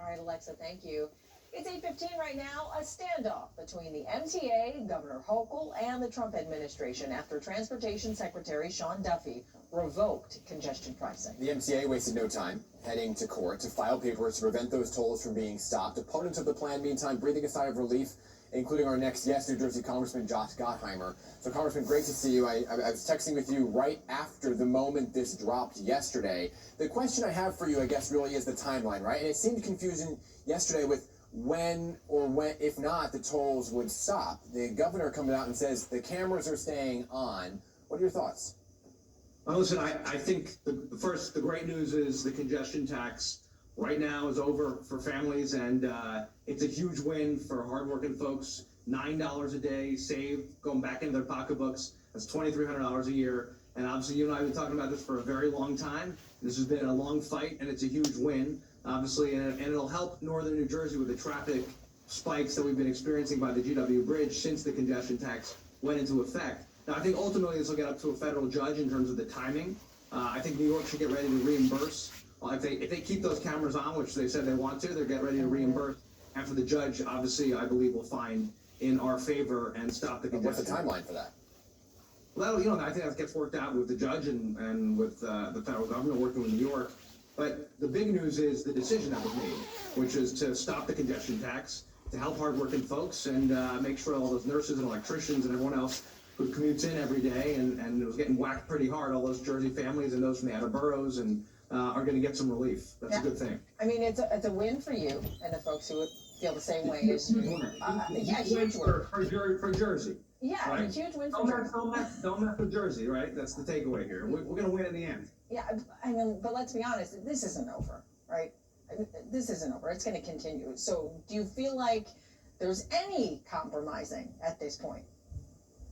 right, Alexa, thank you. It's 8:15 right now, a standoff between the MTA, Governor Hochul, and the Trump administration after Transportation Secretary Sean Duffy revoked congestion pricing. The MTA wasted no time heading to court to file papers to prevent those tolls from being stopped. Opponents of the plan, meantime, breathing a sigh of relief, including our next guest, New Jersey Congressman Josh Gottheimer. So, Congressman, great to see you. I was texting with you right after the moment this dropped yesterday. The question I have for you, I guess, really is the timeline, right? And it seemed confusing yesterday with when, if not, the tolls would stop. The governor comes out and says the cameras are staying on. What are your thoughts? Well, listen, I think the great news is the congestion tax right now is over for families, and it's a huge win for hardworking folks. $9 a day saved, going back into their pocketbooks. That's $2,300 a year. And obviously, you and I have been talking about this for a very long time. This has been a long fight, and it's a huge win, obviously, and it'll help northern New Jersey with the traffic spikes that we've been experiencing by the GW Bridge since the congestion tax went into effect. Now, I think ultimately this will get up to a federal judge in terms of the timing. I think New York should get ready to reimburse. If they keep those cameras on, which they said they want to, they're getting ready to reimburse. After the judge, obviously, I believe, will find in our favor and stop the congestion. What's the timeline for that? Well, I think that gets worked out with the judge and with the federal government working with New York. But the big news is the decision that was made, which is to stop the congestion tax, to help hardworking folks and make sure all those nurses and electricians and everyone else who commutes in every day and it was getting whacked pretty hard, all those Jersey families and those from the outer boroughs and are going to get some relief. That's a good thing. I mean, it's a win for you and the folks who feel the same way as you. Yeah, huge win. For Jersey. Yeah, right? A huge win for Jersey. Don't mess with Jersey, right? That's the takeaway here. We're going to win in the end. Yeah, I mean, but let's be honest, this isn't over, right? This isn't over. It's going to continue. So do you feel like there's any compromising at this point?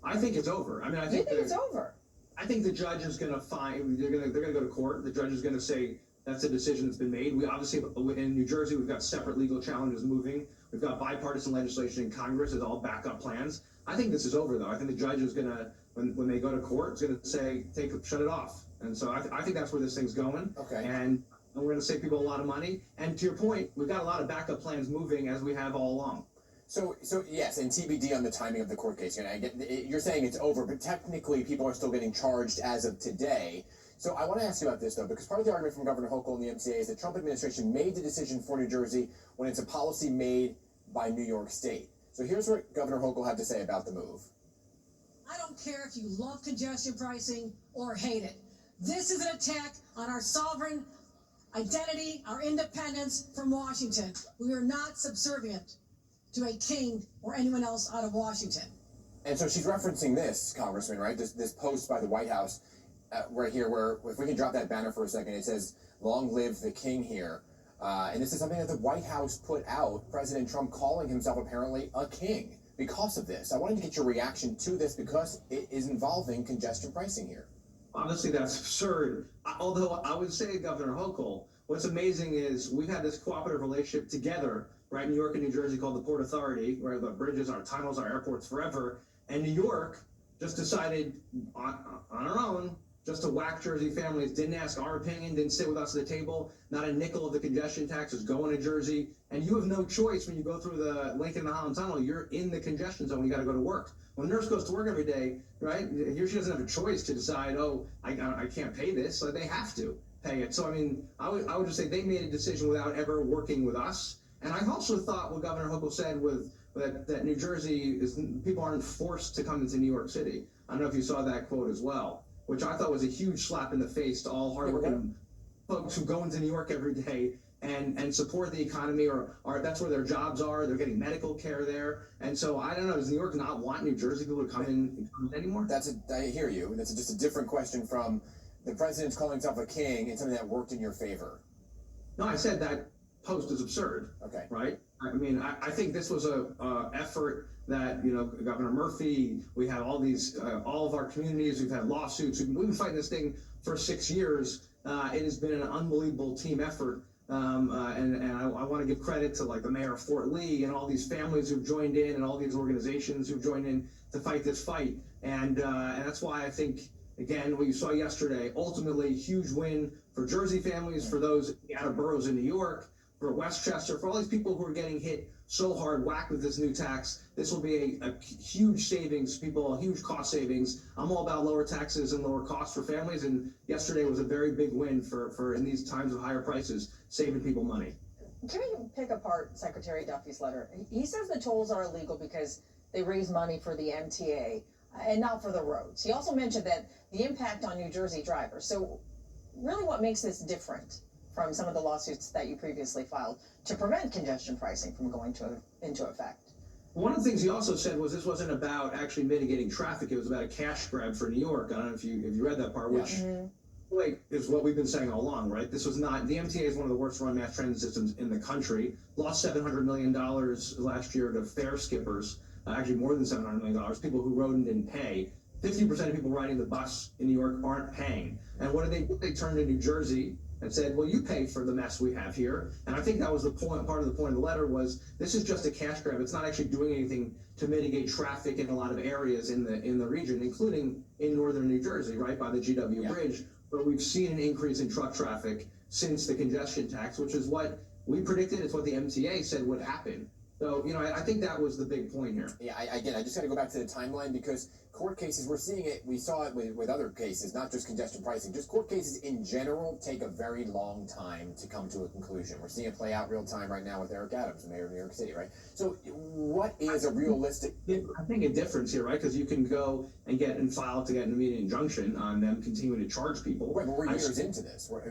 I think it's over. I mean, I think you think it's over? I think the judge is going to find. They're going to go to court. The judge is going to say that's a decision that's been made. We obviously in New Jersey we've got separate legal challenges moving. We've got bipartisan legislation in Congress as all backup plans. I think this is over though. I think the judge is going to when they go to court, is going to say shut it off. And so I think that's where this thing's going. Okay. And we're going to save people a lot of money. And to your point, we've got a lot of backup plans moving as we have all along. So yes, and TBD on the timing of the court case. And I get you're saying it's over, but technically people are still getting charged as of today. So I want to ask you about this though, because part of the argument from Governor Hochul and the MCA is the Trump administration made the decision for New Jersey when it's a policy made by New York State. So here's what Governor Hochul had to say about the move. I don't care if you love congestion pricing or hate it. This is an attack on our sovereign identity, our independence from Washington. We are not subservient to a king or anyone else out of Washington. And so she's referencing this, Congressman, right? This post by the White House right here, where if we can drop that banner for a second, it says, "Long live the king" here. And this is something that the White House put out, President Trump calling himself apparently a king because of this. I wanted to get your reaction to this because it is involving congestion pricing here. Honestly, that's absurd. Although I would say, Governor Hochul, what's amazing is we've had this cooperative relationship together, right? New York and New Jersey called the Port Authority, where the bridges, our tunnels, our airports forever. And New York just decided on our own just to whack Jersey families, didn't ask our opinion, didn't sit with us at the table. Not a nickel of the congestion tax is going to Jersey. And you have no choice when you go through the Lincoln and the Holland Tunnel. You're in the congestion zone. You got to go to work. When a nurse goes to work every day, right, here she doesn't have a choice to decide, oh, I can't pay this. So they have to pay it. So, I mean, I would just say they made a decision without ever working with us. And I also thought what Governor Hochul said that New Jersey people aren't forced to come into New York City. I don't know if you saw that quote as well, which I thought was a huge slap in the face to all hardworking folks who go into New York every day and support the economy or that's where their jobs are. They're getting medical care there. And so I don't know, does New York not want New Jersey people to come in anymore? I hear you. That's just a different question from the president's calling himself a king and something that worked in your favor. No, I said that post is absurd. Okay. Right? I mean, I think this was a effort that, Governor Murphy, we had all these, all of our communities, we've had lawsuits. We've been fighting this thing for 6 years. It has been an unbelievable team effort. And I want to give credit to like the mayor of Fort Lee and all these families who've joined in and all these organizations who've joined in to fight this fight. And that's why I think, again, what you saw yesterday, ultimately huge win for Jersey families, for those out of boroughs in New York, for Westchester, for all these people who are getting hit so hard, whacked with this new tax. This will be a huge savings, people, a huge cost savings. I'm all about lower taxes and lower costs for families, and yesterday was a very big win for in these times of higher prices, saving people money. Can we pick apart Secretary Duffy's letter? He says the tolls are illegal because they raise money for the MTA and not for the roads. He also mentioned that the impact on New Jersey drivers. So really what makes this different from some of the lawsuits that you previously filed to prevent congestion pricing from going into effect? One of the things he also said was this wasn't about actually mitigating traffic. It was about a cash grab for New York. I don't know if you read that part, which is what we've been saying all along, right? This was not, the MTA is one of the worst run mass transit systems in the country. Lost $700 million last year to fare skippers, actually more than $700 million, people who rode and didn't pay. 50% of people riding the bus in New York aren't paying. And what did they do? They turned to New Jersey and said, well, you pay for the mess we have here. And I think that was the point, part of the point of the letter was, this is just a cash grab. It's not actually doing anything to mitigate traffic in a lot of areas in the region, including in northern New Jersey, right, by the GW Bridge. But we've seen an increase in truck traffic since the congestion tax, which is what we predicted. It's what the MTA said would happen. So, you know, I think that was the big point here. Yeah, I just got to go back to the timeline because court cases, we're seeing it, we saw it with other cases, not just congestion pricing, just court cases in general take a very long time to come to a conclusion. We're seeing it play out real time right now with Eric Adams, the mayor of New York City, right? So what is a realistic... I think a difference here, right? Because you can go and file to get an immediate injunction on them continuing to charge people. Right, but we're years into this. We're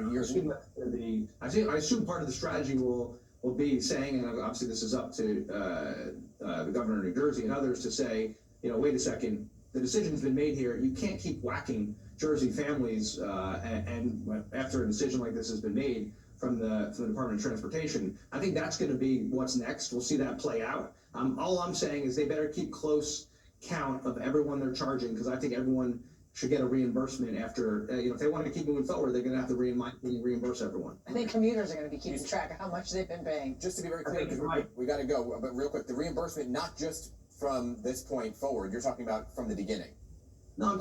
years into it. I assume part of the strategy will be saying, and obviously this is up to the governor of New Jersey and others to say, you know, wait a second, the decision's been made here. You can't keep whacking Jersey families, and after a decision like this has been made from the Department of Transportation. I think that's going to be what's next. We'll see that play out. All I'm saying is they better keep close count of everyone they're charging, because I think everyone should get a reimbursement after, if they want to keep moving forward, they're going to have to reimburse everyone. I think commuters are going to be keeping track of how much they've been paying. Just to be very clear, because we got to go, but real quick, the reimbursement, not just from this point forward, you're talking about from the beginning. No, a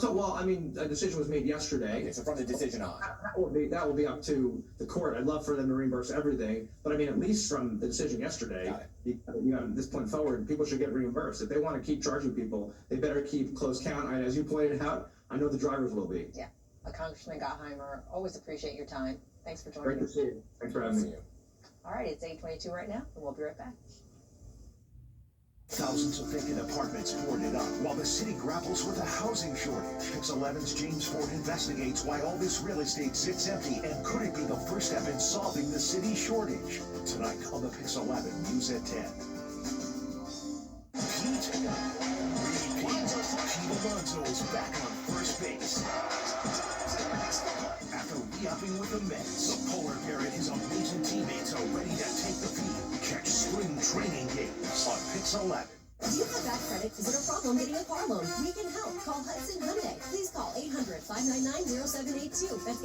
decision was made yesterday. Okay, so from the decision on. That will be up to the court. I'd love for them to reimburse everything, but I mean, at least from the decision yesterday, at this point forward, people should get reimbursed. If they want to keep charging people, they better keep close count. As you pointed out, I know the drivers will be. Yeah. Congressman Gottheimer, always appreciate your time. Thanks for joining us. Great to see you. Thanks for having me. All right, it's 8:22 right now, and we'll be right back. Thousands of vacant apartments boarded up while the city grapples with a housing shortage. PIX11's James Ford investigates why all this real estate sits empty, and could it be the first step in solving the city shortage? Tonight on the PIX11 News at 10. Pete Alonso is back on first base. After re-upping with the Mets, the polar bear and his amazing teammates are ready to take the field. Catch spring training games on PIX11. Do you have bad credit? Is it a problem getting a car loan? We can help. Call Hudson Hyundai. Please call 800-599-0782. That's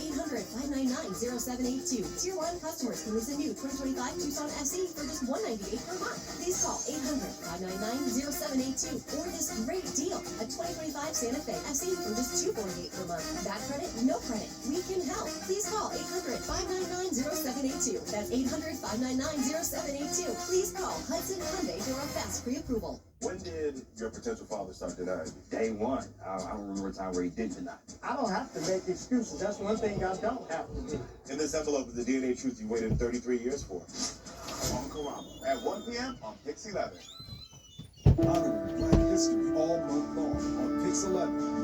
800-599-0782. Tier 1 customers can lease a new 2025 Tucson SE for just $198 per month. Please call 800-599-0782. Or this great deal, a 2025 Santa Fe SE for just $248 per month. Bad credit? No credit. We can help. Please call 800-599-0782. That's 800-599-0782. Please call Hudson Hyundai for a fast pre-approval. When did your potential father start denying you? Day one. I don't remember a time where he did deny. I don't have to make excuses. That's one thing I don't have to do. In this envelope is the DNA truth you waited 33 years for. On Karama. At 1 p.m. on PIX11. Honoring Black History all month long on PIX11.